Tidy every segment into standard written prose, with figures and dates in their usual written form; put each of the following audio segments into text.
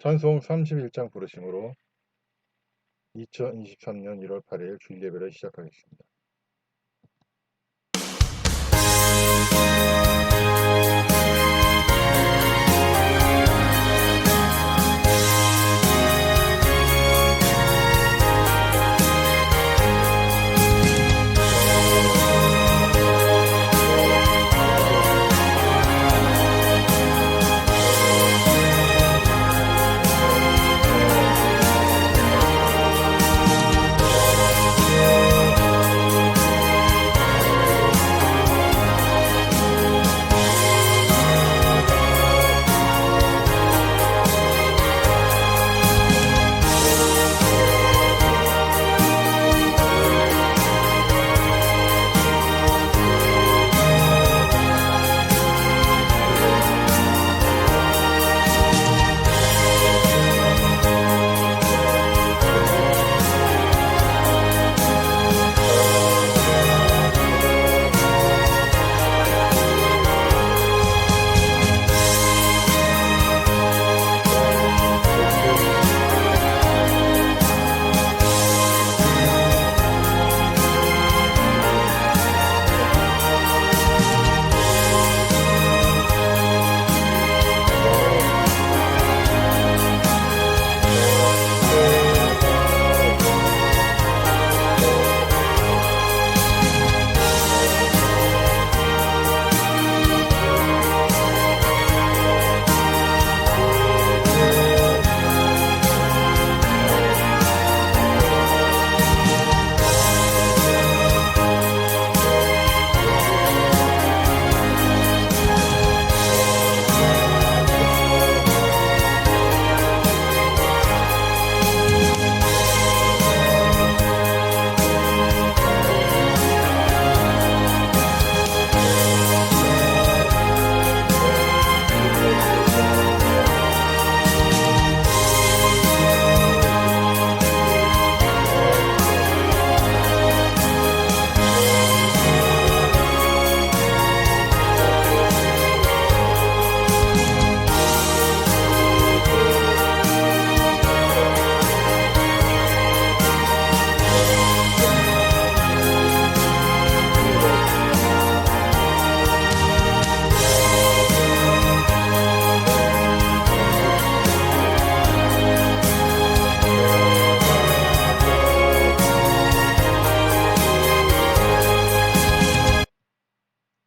찬송 31장 부르심으로 2023년 1월 8일 주일 예배를 시작하겠습니다.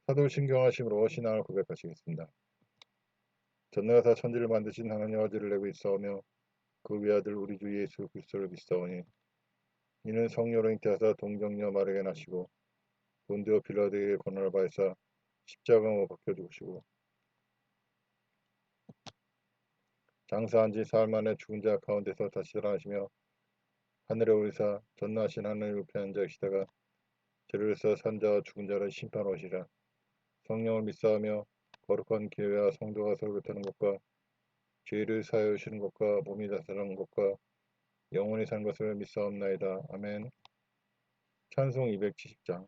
사도신경하심으로 신앙을 고백하시겠습니다. 전능하사 천지를 만드신 하나님 아들을 내고 있사오며 그 외아들 우리 주 예수 그리스도를 믿사오니 이는 성령으로 잉태하사 동정녀 마리아에게 나시고 본디오 빌라도에게 고난을 받으사 십자가에 못 박혀 죽으시고 장사한 지 사흘 만에 죽은 자 가운데서 다시 살아나시며 하늘에 오르사 전능하신 하늘 우편에 앉아 계시다가 죄를 사 산 자와 죽은 자를 심판하시리라. 성령을 믿사오며 거룩한 교회와 성도가 서로 교통하는 것과 죄를 사하여 주시는 것과 몸이 다스리는 것과 영원히 산 것을 믿사옵나이다. 아멘. 찬송 270장.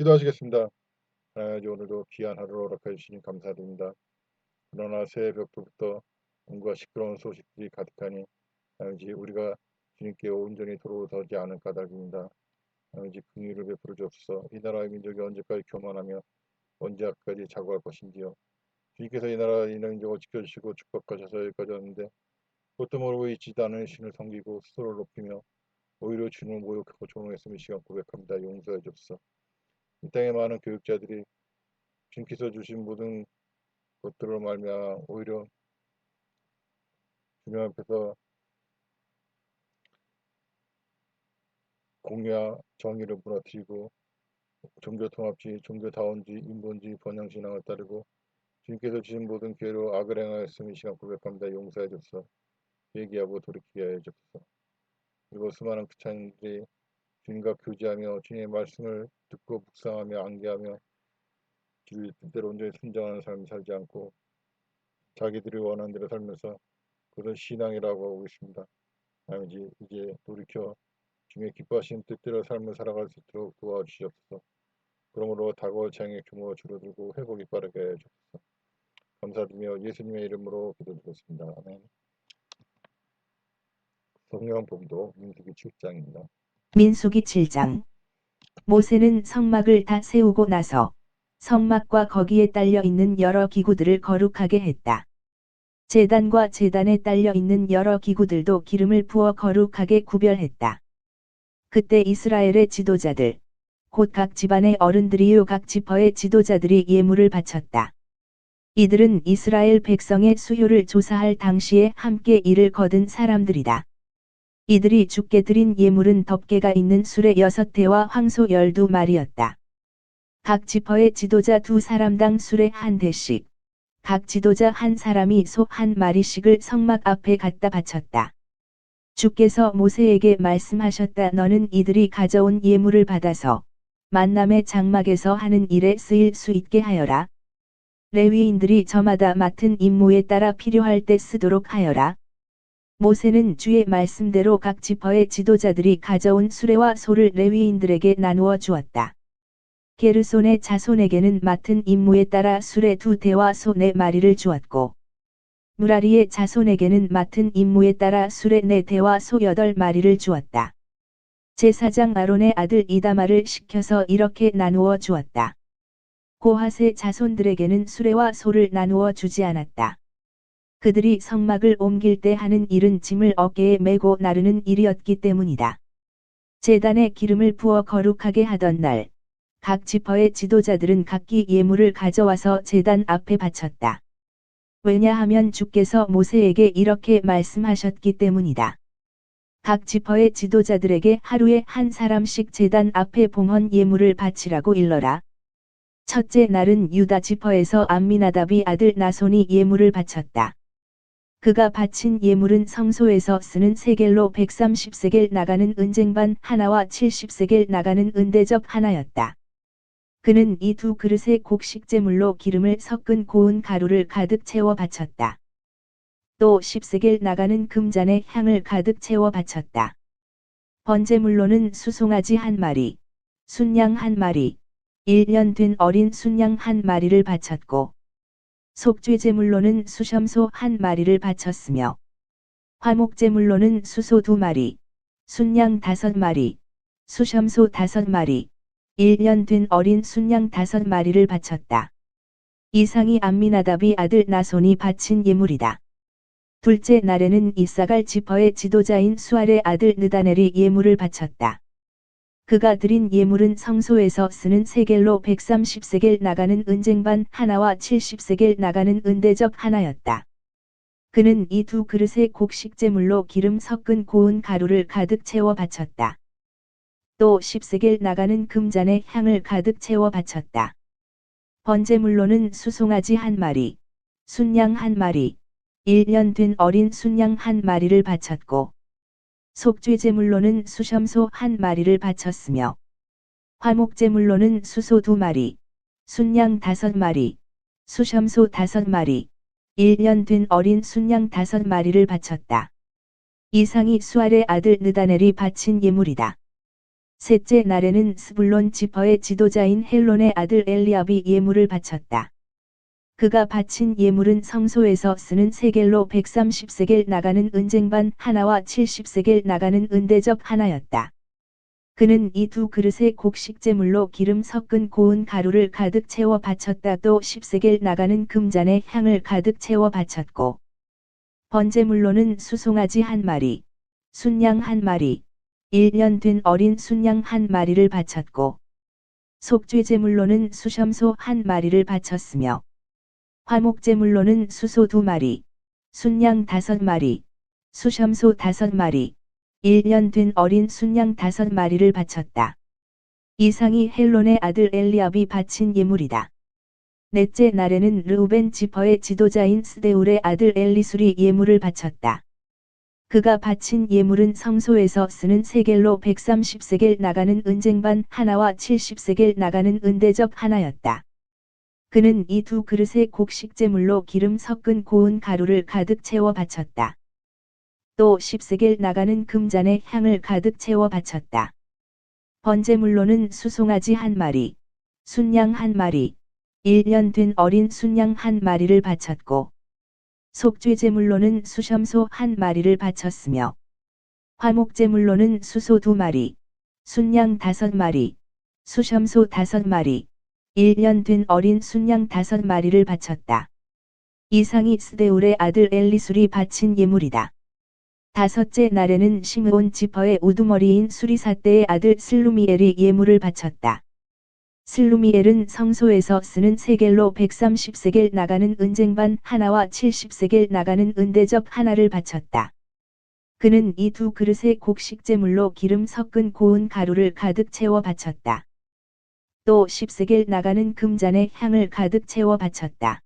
기도하시겠습니다. 하나님 오늘도 귀한 하루를 허락해 주시니 감사드립니다. 그러나 새벽부터 온갖 시끄러운 소식들이 가득하니 하나님 우리가 주님께 온전히 돌아서지 않은 까닭입니다. 하나님 긍휼을 베풀어 주옵소서. 이 나라의 민족이 언제까지 교만하며 언제까지 자고할 것인지요. 주님께서 이 나라 이 민족을 지켜주시고 축복하셔서 여기까지 왔는데 그것도 모르고 있지도 않은 신을 섬기고 스스로를 높이며 오히려 주님을 모욕하고 조롱했음을 시간 고백합니다. 용서해 주옵소서. 이 땅의 많은 교육자들이 주님께서 주신 모든 것들을 말미암아 오히려 주님 앞에서 공의와 정의를 무너뜨리고 종교통합주의, 종교다원주의, 인본주의, 번영신앙을 따르고 주님께서 주신 모든 기회로 악을 행하였음을 시간 고백합니다. 용서해 주옵소서. 회개하고 돌이키게 해 주옵소서. 그리고 수많은 크리스찬들이 주님과 교제하며 주님의 말씀을 듣고 묵상하며 암기하며 주의 뜻대로 온전히 순종하는 삶을 살지 않고 자기들이 원하는 대로 살면서 그것을 신앙이라고 하고 있습니다. 하나님 이제 돌이켜 주님의 기뻐하시는 뜻대로 삶을 살아갈 수 있도록 도와주시옵소서. 그러므로 다가올 재앙의 규모가 줄어들고 회복이 빠르게 해주옵소서. 감사드리며 예수님의 이름으로 기도드렸습니다. 아멘. 성령 봉독 민수기 7장입니다. 민수기 7장. 모세는 성막을 다 세우고 나서 성막과 거기에 딸려 있는 여러 기구들을 거룩하게 했다. 제단과 제단에 딸려 있는 여러 기구들도 기름을 부어 거룩하게 구별했다. 그때 이스라엘의 지도자들, 곧 각 집안의 어른들이요 각 지파의 지도자들이 예물을 바쳤다. 이들은 이스라엘 백성의 수요를 조사할 당시에 함께 일을 거둔 사람들이다. 이들이 주께 드린 예물은 덮개가 있는 수레 6대와 황소 12마리였다. 각 지파의 지도자 2사람당 수레 1대씩, 각 지도자 1사람이 소 1마리씩을 성막 앞에 갖다 바쳤다. 주께서 모세에게 말씀하셨다. 너는 이들이 가져온 예물을 받아서 만남의 장막에서 하는 일에 쓰일 수 있게 하여라. 레위인들이 저마다 맡은 임무에 따라 필요할 때 쓰도록 하여라. 모세는 주의 말씀대로 각 지파의 지도자들이 가져온 수레와 소를 레위인들에게 나누어 주었다. 게르손의 자손에게는 맡은 임무에 따라 수레 2대와 소 4마리를 주었고 무라리의 자손에게는 맡은 임무에 따라 수레 4대와 소 8마리를 주었다. 제사장 아론의 아들 이다말을 시켜서 이렇게 나누어 주었다. 고핫의 자손들에게는 수레와 소를 나누어 주지 않았다. 그들이 성막을 옮길 때 하는 일은 짐을 어깨에 메고 나르는 일이었기 때문이다. 제단에 기름을 부어 거룩하게 하던 날, 각 지파의 지도자들은 각기 예물을 가져와서 제단 앞에 바쳤다. 왜냐하면 주께서 모세에게 이렇게 말씀하셨기 때문이다. 각 지파의 지도자들에게 하루에 한 사람씩 제단 앞에 봉헌 예물을 바치라고 일러라. 첫째 날은 유다 지파에서 암미나답이 아들 나손이 예물을 바쳤다. 그가 바친 예물은 성소에서 쓰는 세겔로 130세겔 나가는 은쟁반 하나와 70세겔 나가는 은대접 하나였다. 그는 이 2그릇의 곡식제물로 기름을 섞은 고운 가루를 가득 채워 바쳤다. 또 10세겔 나가는 금잔에 향을 가득 채워 바쳤다. 번제물로는 수송아지 1마리, 순양 1마리, 1년 된 어린 순양 1마리를 바쳤고 속죄제물로는 수염소 1마리를 바쳤으며 화목제물로는 수소 2마리, 순양 5마리, 수염소 5마리, 1년 된 어린 순양 5마리를 바쳤다. 이상이 암미나답이 아들 나손이 바친 예물이다. 둘째 날에는 이사갈 지파의 지도자인 수알의 아들 느다넬이 예물을 바쳤다. 그가 드린 예물은 성소에서 쓰는 세겔로 130세겔 나가는 은쟁반 하나와 70세겔 나가는 은대접 하나였다. 그는 이 2그릇의 곡식제물로 기름 섞은 고운 가루를 가득 채워 바쳤다. 또 10세겔 나가는 금잔에 향을 가득 채워 바쳤다. 번제물로는 수송아지 1마리, 순양 1마리, 1년 된 어린 순양 1마리를 바쳤고 속죄제물로는 수염소 1마리를 바쳤으며 화목제물로는 수소 2마리, 순양 5마리, 수염소 5마리, 1년 된 어린 순양 5마리를 바쳤다. 이상이 수알의 아들 느다넬이 바친 예물이다. 셋째 날에는 스불론 지파의 지도자인 헬론의 아들 엘리압이 예물을 바쳤다. 그가 바친 예물은 성소에서 쓰는 세겔로 130세겔 나가는 은쟁반 하나와 70세겔 나가는 은대접 하나였다. 그는 이 두 그릇에 곡식제물로 기름 섞은 고운 가루를 가득 채워 바쳤다. 또 10세겔 나가는 금잔에 향을 가득 채워 바쳤고, 번제물로는 수송아지 한 마리, 순양 한 마리, 1년 된 어린 순양 한 마리를 바쳤고, 속죄제물로는 수염소 한 마리를 바쳤으며, 화목제물로는 수소 2마리, 순양 5마리, 수염소 5마리, 1년 된 어린 순양 5마리를 바쳤다. 이상이 헬론의 아들 엘리압이 바친 예물이다. 넷째 날에는 르우벤 지파의 지도자인 스데울의 아들 엘리술이 예물을 바쳤다. 그가 바친 예물은 성소에서 쓰는 세겔로 130세겔 나가는 은쟁반 하나와 70세겔 나가는 은대접 하나였다. 그는 이 두 그릇에 곡식제물로 기름 섞은 고운 가루를 가득 채워 바쳤다. 또 10세겔 나가는 금잔에 향을 가득 채워 바쳤다. 번제물로는 수송아지 한 마리, 순양 한 마리, 1년 된 어린 순양 한 마리를 바쳤고, 속죄제물로는 수염소 한 마리를 바쳤으며, 화목제물로는 수소 2마리, 순양 5마리, 수염소 5마리, 1년 된 어린 순양 5마리를 바쳤다. 이상이 스데울의 아들 엘리술이 바친 예물이다. 다섯째 날에는 시므온 지파의 우두머리인 수리사떼의 아들 슬루미엘이 예물을 바쳤다. 슬루미엘은 성소에서 쓰는 세겔로 130세겔 나가는 은쟁반 하나와 70세겔 나가는 은대접 하나를 바쳤다. 그는 이 두 그릇에 곡식제물로 기름 섞은 고운 가루를 가득 채워 바쳤다. 또 10세겔 나가는 금잔에 향을 가득 채워 바쳤다.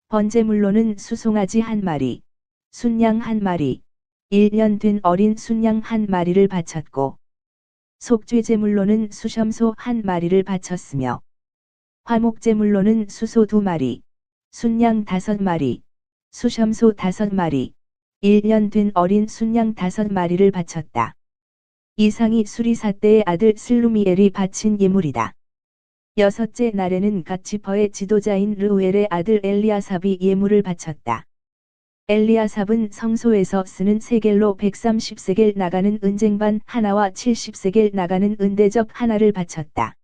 번제물로는 수송아지 한 마리, 순양 한 마리, 1년 된 어린 순양 한 마리를 바쳤고, 속죄제물로는 수염소 한 마리를 바쳤으며, 화목제물로는 수소 2마리, 순양 5마리, 수염소 5마리, 1년 된 어린 순양 5마리를 바쳤다. 이상이 수리사떼의 아들 슬루미엘이 바친 예물이다. 여섯째 날에는 갓 지파의 지도자인 르우엘의 아들 엘리아삽이 예물을 바쳤다. 엘리아삽은 성소에서 쓰는 세겔로 130세겔 나가는 은쟁반 하나와 70세겔 나가는 은대접 하나를 바쳤다.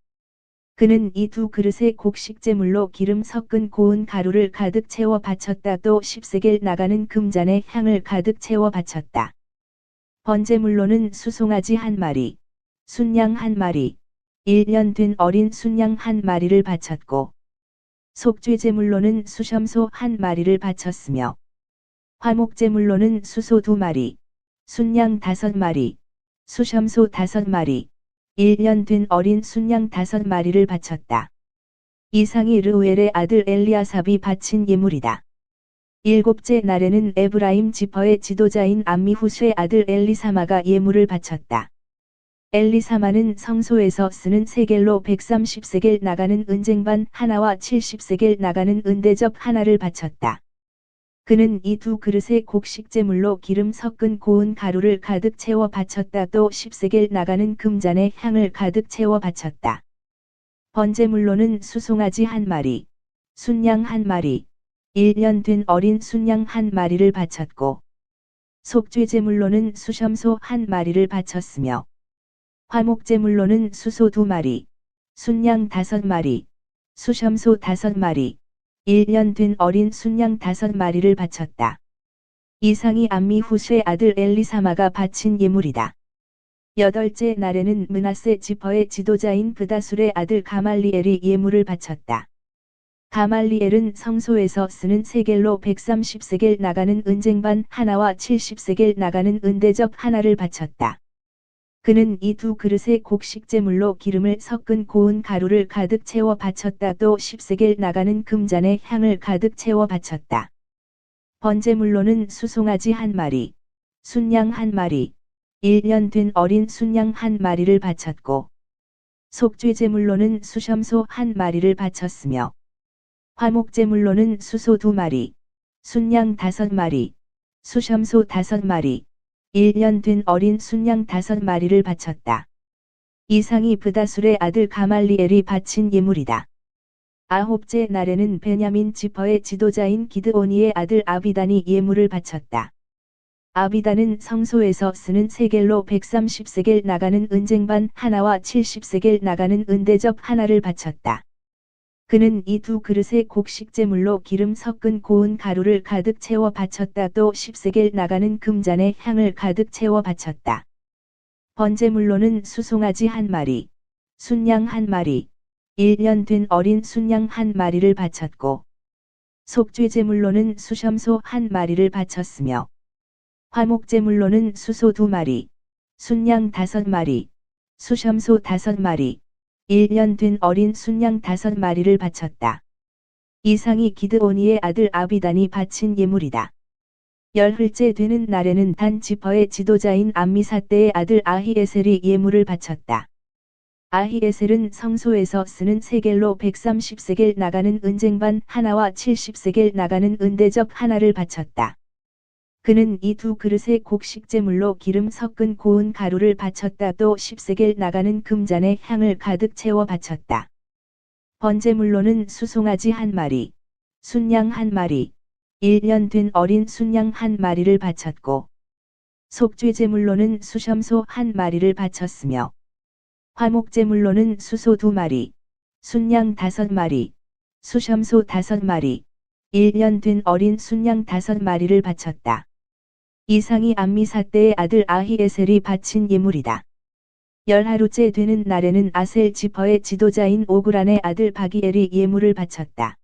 그는 이 두 그릇에 곡식제물로 기름 섞은 고운 가루를 가득 채워 바쳤다. 또 10세겔 나가는 금잔에 향을 가득 채워 바쳤다. 번제물로는 수송아지 한 마리, 순양 한 마리, 1년 된 어린 순양 한 마리를 바쳤고, 속죄제물로는 수염소 한 마리를 바쳤으며, 화목제물로는 수소 2마리, 순양 5마리, 수염소 5마리, 1년 된 어린 순양 5마리를 바쳤다. 이상이 르우엘의 아들 엘리아삽이 바친 예물이다. 일곱째 날에는 에브라임 지파의 지도자인 암미후스의 아들 엘리사마가 예물을 바쳤다. 엘리사마는 성소에서 쓰는 세겔로 130세겔 나가는 은쟁반 하나와 70세겔 나가는 은대접 하나를 바쳤다. 그는 이 두 그릇에 곡식제물로 기름 섞은 고운 가루를 가득 채워 바쳤다. 또 10세겔 나가는 금잔에 향을 가득 채워 바쳤다. 번제물로는 수송아지 한 마리, 순양 한 마리, 1년 된 어린 순양 한 마리를 바쳤고, 속죄제물로는 수염소 한 마리를 바쳤으며, 화목제물로는 수소 2마리, 순양 5마리, 수염소 5마리, 1년 된 어린 순양 5마리를 바쳤다. 이상이 암미후스의 아들 엘리사마가 바친 예물이다. 여덟째 날에는 므낫세 지파의 지도자인 브다술의 아들 가말리엘이 예물을 바쳤다. 가말리엘은 성소에서 쓰는 세겔로 130세겔 나가는 은쟁반 하나와 70세겔 나가는 은대접 하나를 바쳤다. 그는 이 두 그릇에 곡식제물로 기름을 섞은 고운 가루를 가득 채워 바쳤다. 또 10세겔 나가는 금잔에 향을 가득 채워 바쳤다. 번제물로는 수송아지 한 마리, 순양 한 마리, 1년 된 어린 순양 한 마리를 바쳤고, 속죄제물로는 수염소 한 마리를 바쳤으며, 화목제물로는 수소 2마리, 순양 5마리, 수염소 5마리, 1년 된 어린 순양 5마리를 바쳤다. 이상이 브다술의 아들 가말리엘이 바친 예물이다. 아홉째 날에는 베냐민 지파의 지도자인 기드오니의 아들 아비단이 예물을 바쳤다. 아비단은 성소에서 쓰는 세겔로 130세겔 나가는 은쟁반 하나와 70세겔 나가는 은대접 하나를 바쳤다. 그는 이 두 그릇에 곡식제물로 기름 섞은 고운 가루를 가득 채워 바쳤다. 또 10세겔 나가는 금잔에 향을 가득 채워 바쳤다. 번제물로는 수송아지 한 마리, 순양 한 마리, 1년 된 어린 순양 한 마리를 바쳤고, 속죄제물로는 수염소 한 마리를 바쳤으며, 화목제물로는 수소 2마리, 순양 5마리, 수염소 5마리, 1년 된 어린 순양 5마리를 바쳤다. 이상이 기드오니의 아들 아비단이 바친 예물이다. 열흘째 되는 날에는 단 지파의 지도자인 암미사떼의 아들 아히에셀이 예물을 바쳤다. 아히에셀은 성소에서 쓰는 세겔로 130세겔 나가는 은쟁반 하나와 70세겔 나가는 은대접 하나를 바쳤다. 그는 이 두 그릇에 곡식제물로 기름 섞은 고운 가루를 바쳤다. 또 10세겔 나가는 금잔에 향을 가득 채워 바쳤다. 번제물로는 수송아지 한 마리, 순양 한 마리, 1년 된 어린 순양 한 마리를 바쳤고, 속죄제물로는 수염소 한 마리를 바쳤으며, 화목제물로는 수소 2마리, 순양 5마리, 수염소 5마리, 1년 된 어린 순양 5마리를 바쳤다. 이상이 암미사떼의 아들 아히에셀이 바친 예물이다. 열하루째 되는 날에는 아셀 지파의 지도자인 오그란의 아들 바기엘이 예물을 바쳤다.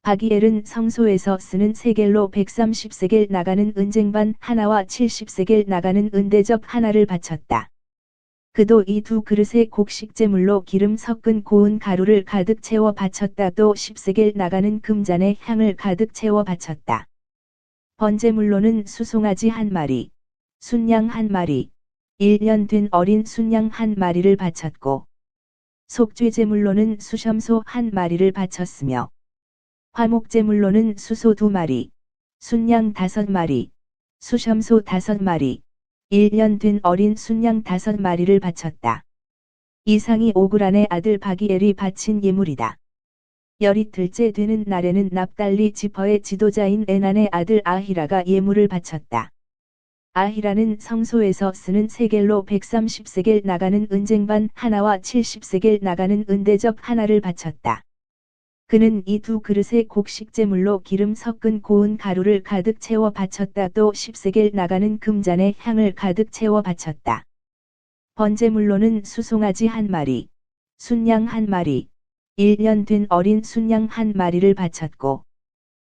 바기엘은 성소에서 쓰는 세겔로 130세겔 나가는 은쟁반 하나와 70세겔 나가는 은대접 하나를 바쳤다. 그도 이 두 그릇에 곡식제물로 기름 섞은 고운 가루를 가득 채워 바쳤다. 또 10세겔 나가는 금잔에 향을 가득 채워 바쳤다. 번제물로는 수송아지 한 마리, 순양 한 마리, 1년 된 어린 순양 한 마리를 바쳤고, 속죄제물로는 수염소 한 마리를 바쳤으며, 화목제물로는 수소 2마리, 순양 5마리, 수염소 5마리, 1년 된 어린 순양 5마리를 바쳤다. 이상이 오그란의 아들 바기엘이 바친 예물이다. 열이틀째 되는 날에는 납달리 지파의 지도자인 에난의 아들 아히라가 예물을 바쳤다. 아히라는 성소에서 쓰는 세겔로 130세겔 나가는 은쟁반 하나와 70세겔 나가는 은대접 하나를 바쳤다. 그는 이 두 그릇에 곡식제물로 기름 섞은 고운 가루를 가득 채워 바쳤다. 또 10세겔 나가는 금잔에 향을 가득 채워 바쳤다. 번제물로는 수송아지 한 마리, 순양 한 마리, 1년 된 어린 순양 한 마리를 바쳤고,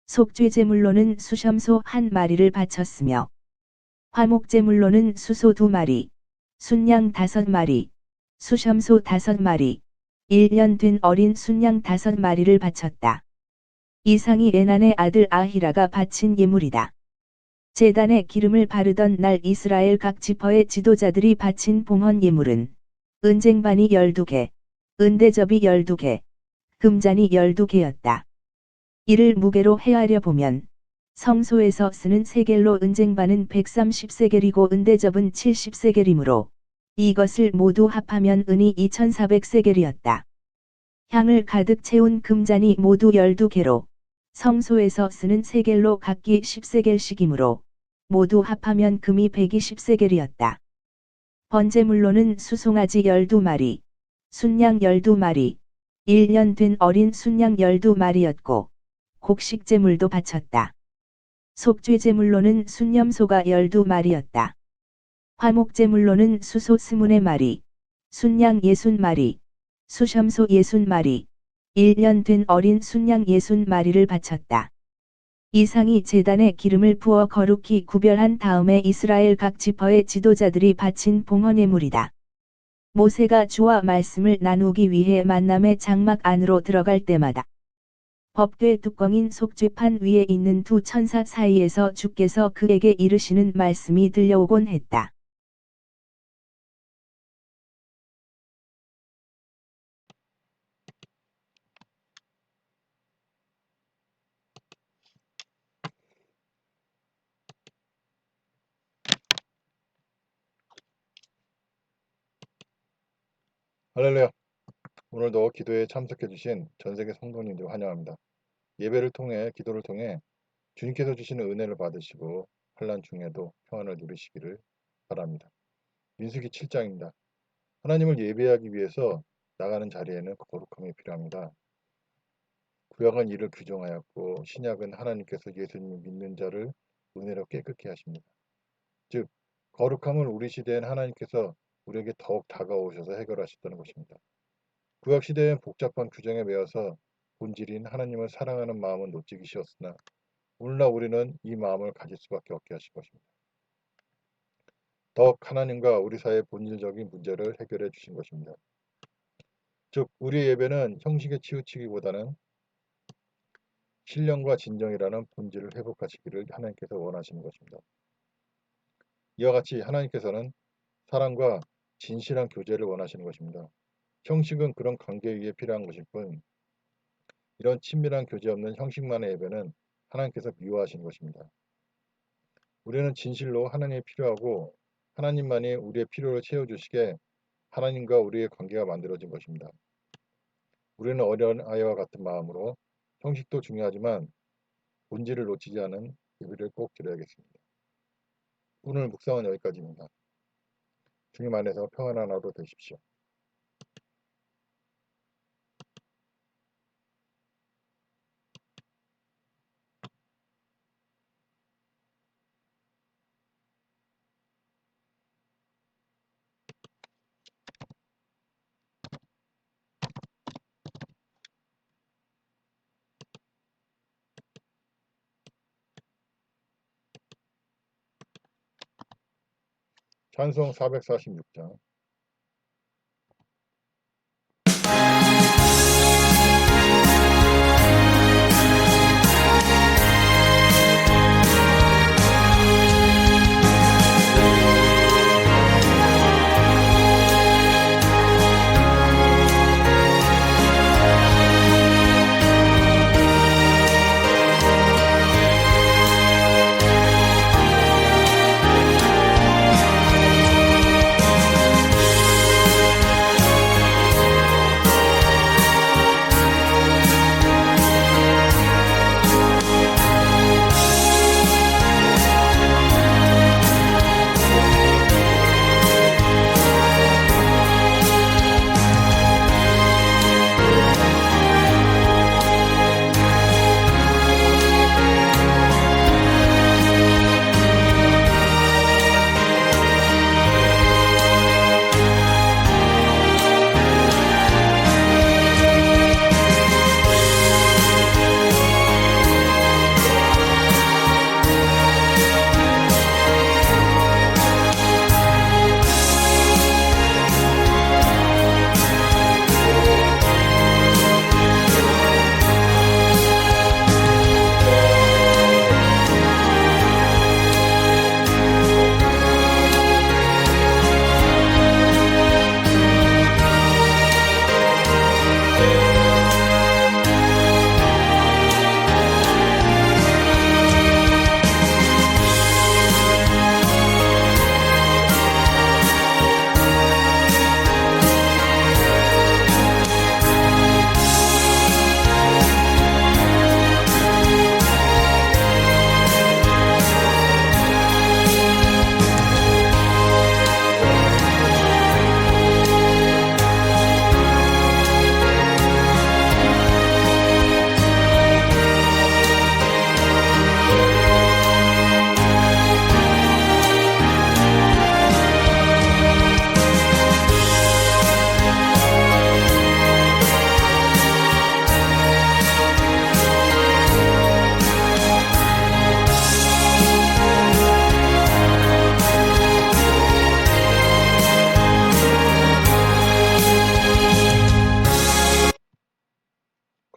속죄제물로는 수염소 한 마리를 바쳤으며, 화목제물로는 수소 2마리, 순양 5마리, 수염소 5마리, 1년 된 어린 순양 5마리를 바쳤다. 이상이 에난의 아들 아히라가 바친 예물이다. 제단에 기름을 바르던 날 이스라엘 각 지파의 지도자들이 바친 봉헌 예물은 은쟁반이 12개, 은대접이 12개, 금잔이 12개였다. 이를 무게로 헤아려 보면 성소에서 쓰는 세겔로 은쟁반은 130세겔이고 은대접은 70세겔이므로 이것을 모두 합하면 은이 2400세겔이었다. 향을 가득 채운 금잔이 모두 12개로 성소에서 쓰는 세겔로 각기 10세겔씩이므로 모두 합하면 금이 120세겔이었다. 번제물로는 수송아지 12마리, 순양 12마리, 1년 된 어린 순양 12마리였고 곡식제물도 바쳤다. 속죄제물로는 순염소가 12마리였다. 화목제물로는 수소 20마리, 순양 60마리, 수염소 60마리, 1년 된 어린 순양 60마리를 바쳤다. 이상이 제단에 기름을 부어 거룩히 구별한 다음에 이스라엘 각 지파의 지도자들이 바친 봉헌예물이다. 모세가 주와 말씀을 나누기 위해 만남의 장막 안으로 들어갈 때마다 법궤 뚜껑인 속죄판 위에 있는 두 천사 사이에서 주께서 그에게 이르시는 말씀이 들려오곤 했다. 할렐루야. 오늘도 기도에 참석해 주신 전 세계 성도님들 환영합니다. 예배를 통해 기도를 통해 주님께서 주시는 은혜를 받으시고 환난 중에도 평안을 누리시기를 바랍니다. 민수기 7장입니다. 하나님을 예배하기 위해서 나가는 자리에는 거룩함이 필요합니다. 구약은 이를 규정하였고 신약은 하나님께서 예수님을 믿는 자를 은혜로 깨끗게 하십니다. 즉 거룩함을 우리 시대엔 하나님께서 우리에게 더욱 다가오셔서 해결하셨다는 것입니다. 구약 시대엔 복잡한 규정에 매여서 본질인 하나님을 사랑하는 마음은 놓치기 쉬웠으나 오늘날 우리는 이 마음을 가질 수밖에 없게 하신 것입니다. 더욱 하나님과 우리 사이의 본질적인 문제를 해결해 주신 것입니다. 즉 우리의 예배는 형식에 치우치기보다는 신령과 진정이라는 본질을 회복하시기를 하나님께서 원하시는 것입니다. 이와 같이 하나님께서는 사랑과 진실한 교제를 원하시는 것입니다. 형식은 그런 관계 위에 필요한 것일 뿐 이런 친밀한 교제 없는 형식만의 예배는 하나님께서 미워하시는 것입니다. 우리는 진실로 하나님이 필요하고 하나님만이 우리의 필요를 채워주시게 하나님과 우리의 관계가 만들어진 것입니다. 우리는 어린 아이와 같은 마음으로 형식도 중요하지만 본질을 놓치지 않은 예배를 꼭 드려야겠습니다. 오늘 묵상은 여기까지입니다. 주님 안에서 평안한 하루 되십시오. 찬송 446장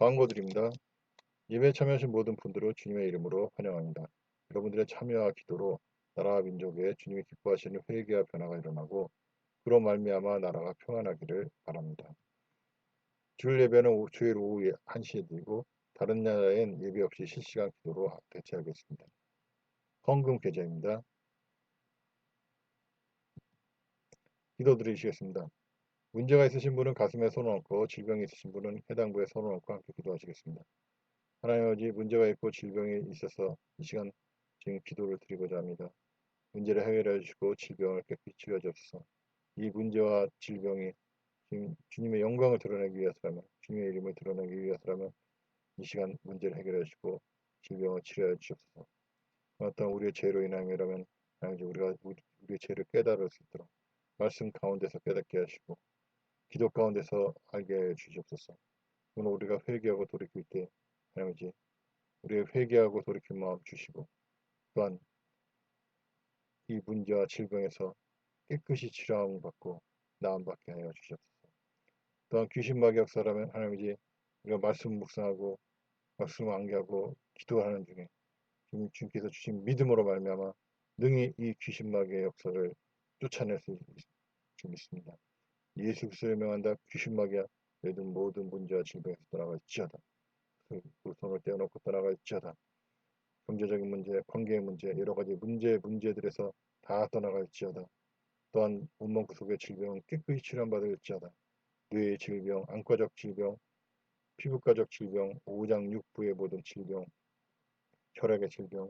광고드립니다. 예배에 참여하신 모든 분들을 주님의 이름으로 환영합니다. 여러분들의 참여와 기도로 나라와 민족에 주님이 기뻐하시는 회개와 변화가 일어나고 그로 말미암아 나라가 평안하기를 바랍니다. 주일 예배는 주일 오후 1시에 드리고 다른 날엔 예배 없이 실시간 기도로 대체하겠습니다. 헌금 계좌입니다. 기도 드리시겠습니다. 문제가 있으신 분은 가슴에 손을 얹고 질병이 있으신 분은 해당부에 손을 얹고 함께 기도하시겠습니다. 하나님 아버지, 문제가 있고 질병이 있어서 이 시간 지금 기도를 드리고자 합니다. 문제를 해결해 주시고 질병을 깨끗이 치유해 주옵소서. 이 문제와 질병이 지금 주님의 영광을 드러내기 위해서라면, 주님의 이름을 드러내기 위해서라면 이 시간 문제를 해결해 주시고 질병을 치료해 주옵소서. 어떤 우리의 죄로 인함이라면 하나님 우리가 우리의 죄를 깨달을 수 있도록 말씀 가운데서 깨닫게 하시고 기도 가운데서 알게 해 주시옵소서. 오늘 우리가 회개하고 돌이킬 때 하나님 우리의 회개하고 돌이킬 마음 주시고 또한 이 문제와 질병에서 깨끗이 치료함을 받고 나음받게 하여 주시옵소서. 또한 귀신마귀 역사라면 하나님이지 우리가 말씀 묵상하고 말씀 암기하고 기도하는 중에 주님께서 주신 믿음으로 말미암아 능히 이 귀신마귀의 역사를 쫓아낼 수 있습니다. 예수 그리스도를 명한다. 귀신마귀야 너희들 모든 문제와 질병에서 떠나갈지어다. 그 손을 떼어놓고 떠나갈지어다. 경제적인 문제, 관계의 문제, 여러 가지 문제들에서 다 떠나갈지어다. 또한 몸몸 속의 질병은 깨끗이 치료받을지어다. 뇌의 질병, 안과적 질병, 피부과적 질병, 오장 육부의 모든 질병, 혈액의 질병,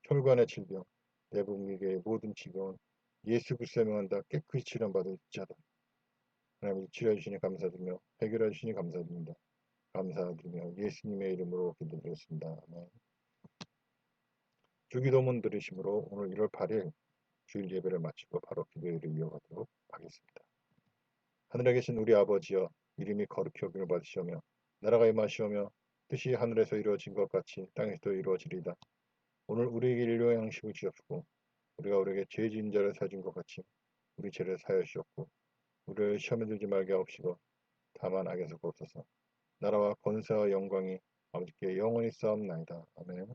혈관의 질병, 내분비계의 모든 질병은 예수 그리스도의 명한다. 깨끗이 치료받을지어다. 하나님 치료해 주시니 감사드리며 해결해 주시니 감사드립니다. 감사드리며 예수님의 이름으로 기도드렸습니다. 아멘. 주기도문 들으심으로 오늘 1월 8일 주일 예배를 마치고 바로 기도회를 이어가도록 하겠습니다. 하늘에 계신 우리 아버지여, 이름이 거룩히 여김을 받으시오며 나라가 임하시오며 뜻이 하늘에서 이루어진 것 같이 땅에서도 이루어지리이다. 오늘 우리에게 일용의 양식을 주옵시고 우리가 우리에게 죄 지은 자를 사준 것 같이 우리 죄를 사하여 주옵고 우리를 시험에 들지 말게 하옵시고 다만 악에서 구옵소서. 나라와 권세와 영광이 아버지께 영원히 싸움나이다. 아멘.